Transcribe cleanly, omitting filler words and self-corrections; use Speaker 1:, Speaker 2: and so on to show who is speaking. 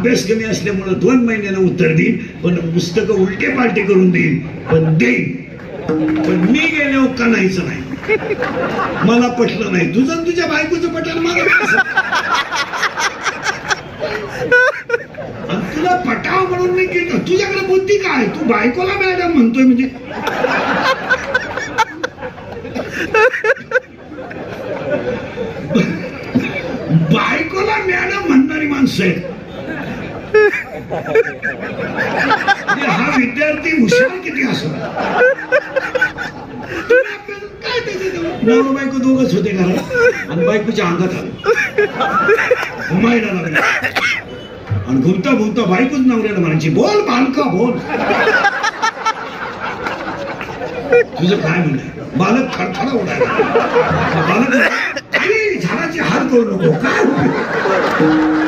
Speaker 1: अभ्यास कमी असल्यामुळे 2 महिन्यानं उत्तर देईन, पण पुस्तकं उलटे पालटे करून देईन, पण देईन. पण मी गेल्यावर कानायचं नाही. मला पटलं नाही. तुझं तुझ्या बायकोचं पटलं मला. तुला पटाव म्हणून मी केलं. तुझ्याकडे बुद्धी काय? तू बायकोला मॅडम म्हणतोय म्हणजे. बायकोला मॅडम म्हणणारी माणसं आहेत. हा विद्यार्थी हुशार किती असो. नवरा बायको दोघच होते घरात आणि बायकोच्या अंगात आलं घुमायला लागला आणि घुमता घुमता बायकोच नवऱ्याला म्हणायची, बोल बालका बोल. तुझं काय म्हणणं? बालक खडखडा उडायला. बालक झाडाची हात करू नको काय.